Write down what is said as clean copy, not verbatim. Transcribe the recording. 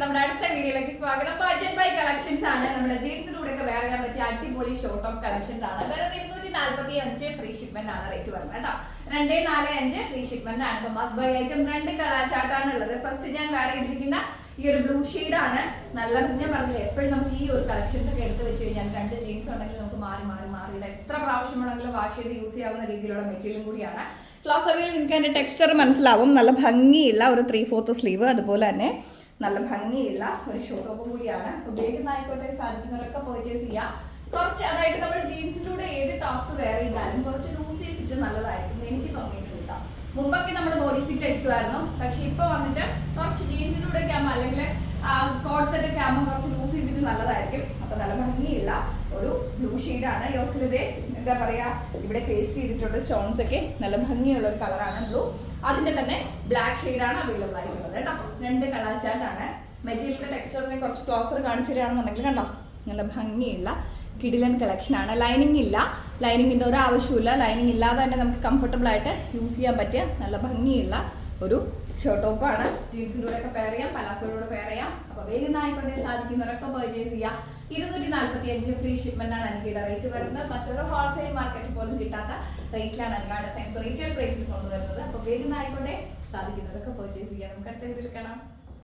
നമ്മുടെ അടുത്ത വീഡിയോയിലേക്ക് സ്വാഗതം. ബഡ്ജറ്റ് ബൈ കളക്ഷൻസ് ആണ്. നമ്മുടെ ജീൻസിലൂടെ ഒക്കെ വെയർ ചെയ്യാൻ പറ്റിയ അടിപൊളി ഷോർട്ട് ടോപ്പ് കളക്ഷൻസ് ആണ്. വെറും 245 ഫ്രീ ഷിപ്മെന്റ് ആണ് റേറ്റ് വരുന്നത് കേട്ടോ. 245 ഫ്രീ ഷിപ്മെന്റ് ആണ്. ഇപ്പൊ മസ്റ്റ് ബൈ ഐറ്റം 2 കളാചാട്ടാണ് ഉള്ളത്. ഫസ്റ്റ് ഞാൻ വെയർ ചെയ്തിരിക്കുന്ന ഈ ഒരു ബ്ലൂ ഷെയ്ഡ് ആണ്. നല്ല ഞാൻ പറഞ്ഞില്ലേ, എപ്പോഴും നമുക്ക് ഈ ഒരു കളക്ഷൻസ് ഒക്കെ എടുത്ത് വെച്ച് കഴിഞ്ഞാൽ 2 ജീൻസ് ഉണ്ടെങ്കിൽ നമുക്ക് മാറി എത്ര പ്രാവശ്യം വേണമെങ്കിലും വാഷ് ചെയ്ത് യൂസ് ചെയ്യാവുന്ന രീതിയിലുള്ള മെറ്റീരിയലും കൂടിയാണ്. ക്ലോസ് അവിയിൽ നിങ്ങൾക്ക് അതിന്റെ ടെക്സ്ചർ മനസ്സിലാവും. നല്ല ഭംഗിയുള്ള ഒരു 3/4 സ്ലീവ്, അതുപോലെ തന്നെ നല്ല ഭംഗിയുള്ള ഒരു ഷോർട്ട് ടോപ്പും കൂടിയാണ്. ഉപയോഗിക്കുന്ന ആയിക്കോട്ടെ, സാധിക്കുന്നവരൊക്കെ പർച്ചേസ് ചെയ്യാം. കുറച്ച് അതായത് നമ്മൾ ജീൻസിലൂടെ ഏത് ടോപ്സ് വെയർ ചെയ്താലും കുറച്ച് ലൂസി ഫിറ്റ് നല്ലതായിരിക്കും എനിക്ക് തോന്നിയിട്ടുണ്ട്. മുമ്പൊക്കെ നമ്മൾ ബോഡി ഫിറ്റ് അടിക്കുമായിരുന്നു, പക്ഷെ ഇപ്പൊ വന്നിട്ട് കുറച്ച് ജീൻസിലൂടെ ഒക്കെ ആകുമ്പോൾ അല്ലെങ്കിൽ കോഡ് സെറ്റ് ഒക്കെ ആകുമ്പോൾ കുറച്ച് ലൂസി ഫിറ്റ് നല്ലതായിരിക്കും. അപ്പൊ നല്ല ഭംഗിയുള്ള ഒരു ബ്ലൂ ഷെയ്ഡാണ്. യോക്കിലിതേ എന്താ പറയാ, ഇവിടെ പേസ്റ്റ് ചെയ്തിട്ടുള്ള സ്റ്റോൺസ് ഒക്കെ നല്ല ഭംഗിയുള്ള ഒരു കളറാണ് ബ്ലൂ. അതിന്റെ തന്നെ ബ്ലാക്ക് ഷെയ്ഡാണ് അവൈലബിൾ ആയിട്ടുള്ളത് കേട്ടോ. 2 കളർ ചാർട്ടാണ്. മെറ്റീരിയലിന്റെ ടെക്സ്ചറിനെ കുറച്ച് ക്ലോസർ കാണിച്ചു തരികയാണെന്നുണ്ടെങ്കിൽ കണ്ടോ, നല്ല ഭംഗിയുള്ള കിഡിലൻ കളക്ഷൻ ആണ്. ലൈനിങ് ഇല്ല, ലൈനിങ്ങിന്റെ ഒരു ആവശ്യമില്ല. ലൈനിങ് ഇല്ലാതെ തന്നെ നമുക്ക് കംഫർട്ടബിൾ ആയിട്ട് യൂസ് ചെയ്യാൻ പറ്റിയ നല്ല ഭംഗിയുള്ള ഒരു ഷോർട്ട് ടോപ്പാണ്. ജീൻസിൻ്റെ കൂടെ ഒക്കെ പെയർ ചെയ്യാം, പലാസോയുടെ പെയർ ചെയ്യാം. അപ്പൊ വേഗം ആയിക്കോട്ടെ, സാധിക്കുന്നവരൊക്കെ പർച്ചേസ് ചെയ്യാം. 245 ഫ്രീ ഷിപ്മെന്റ് ആണ് എനിക്ക് ഇത് റേറ്റ് വരുന്നത്. മറ്റൊരു ഹോൾസെയിൽ മാർക്കറ്റിൽ പോലും കിട്ടാത്ത റേറ്റിലാണ് എനിക്ക് ഡിസൈൻസ് റീറ്റെയിൽ പ്രൈസിൽ കൊണ്ടുവരുന്നത്. അപ്പൊ വേഗം ആയിക്കോട്ടെ, സാധിക്കുന്നവരൊക്കെ പർച്ചേസ് ചെയ്യാം. നമുക്ക് അടുത്ത വീഡിയോയിൽ കാണാം.